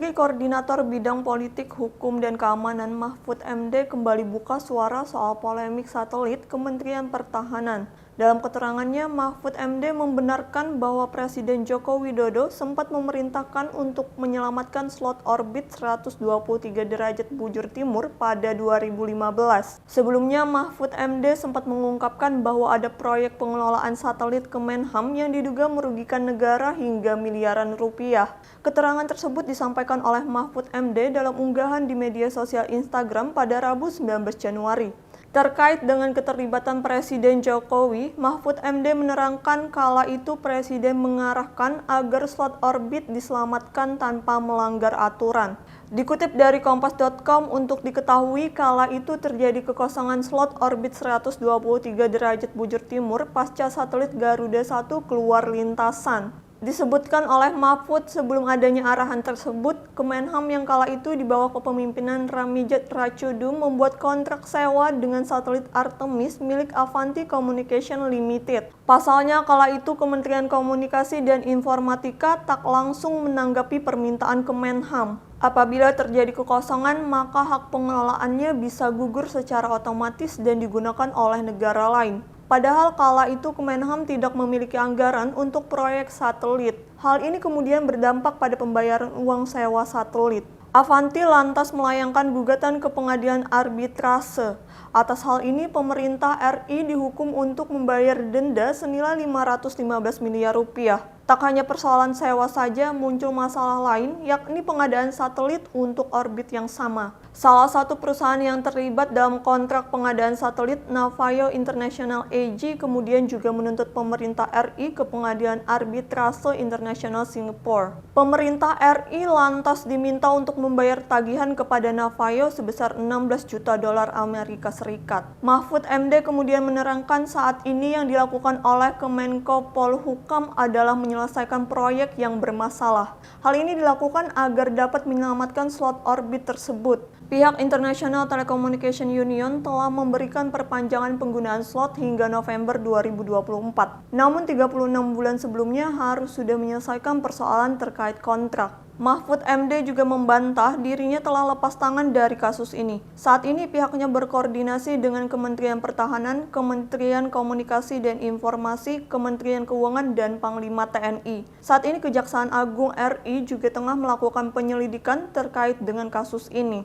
Menteri Koordinator Bidang Politik, Hukum, dan Keamanan Mahfud MD kembali buka suara soal polemik satelit Kementerian Pertahanan. Dalam keterangannya, Mahfud MD membenarkan bahwa Presiden Joko Widodo sempat memerintahkan untuk menyelamatkan slot orbit 123 derajat bujur timur pada 2015. Sebelumnya, Mahfud MD sempat mengungkapkan bahwa ada proyek pengelolaan satelit Kemenham yang diduga merugikan negara hingga miliaran rupiah. Keterangan tersebut disampaikan oleh Mahfud MD dalam unggahan di media sosial Instagram pada Rabu 19 Januari. Terkait dengan keterlibatan Presiden Jokowi, Mahfud MD menerangkan kala itu Presiden mengarahkan agar slot orbit diselamatkan tanpa melanggar aturan. Dikutip dari Kompas.com, untuk diketahui kala itu terjadi kekosongan slot orbit 123 derajat bujur timur pasca satelit Garuda 1 keluar lintasan. Disebutkan oleh Mahfud sebelum adanya arahan tersebut, Kemenham yang kala itu di bawah kepemimpinan Ramijat Rachudum membuat kontrak sewa dengan satelit Artemis milik Avanti Communication Limited. Pasalnya kala itu Kementerian Komunikasi dan Informatika tak langsung menanggapi permintaan Kemenham. Apabila terjadi kekosongan, maka hak pengelolaannya bisa gugur secara otomatis dan digunakan oleh negara lain. Padahal kala itu Kemenham tidak memiliki anggaran untuk proyek satelit. Hal ini kemudian berdampak pada pembayaran uang sewa satelit. Avanti lantas melayangkan gugatan ke pengadilan arbitrase. Atas hal ini, pemerintah RI dihukum untuk membayar denda senilai 515 miliar rupiah. Tak hanya persoalan sewa saja, muncul masalah lain, yakni pengadaan satelit untuk orbit yang sama. Salah satu perusahaan yang terlibat dalam kontrak pengadaan satelit, Navayo International AG, kemudian juga menuntut pemerintah RI ke pengadilan arbitrase internasional Singapura. Pemerintah RI lantas diminta untuk membayar tagihan kepada Navayo sebesar 16 juta dolar Amerika Serikat. Mahfud MD kemudian menerangkan saat ini yang dilakukan oleh Kemenko Polhukam adalah menyelesaikan proyek yang bermasalah. Hal ini dilakukan agar dapat menyelamatkan slot orbit tersebut. Pihak International Telecommunication Union telah memberikan perpanjangan penggunaan slot hingga November 2024. Namun 36 bulan sebelumnya harus sudah menyelesaikan persoalan terkait kontrak. Mahfud MD juga membantah dirinya telah lepas tangan dari kasus ini. Saat ini pihaknya berkoordinasi dengan Kementerian Pertahanan, Kementerian Komunikasi dan Informasi, Kementerian Keuangan, dan Panglima TNI. Saat ini Kejaksaan Agung RI juga tengah melakukan penyelidikan terkait dengan kasus ini.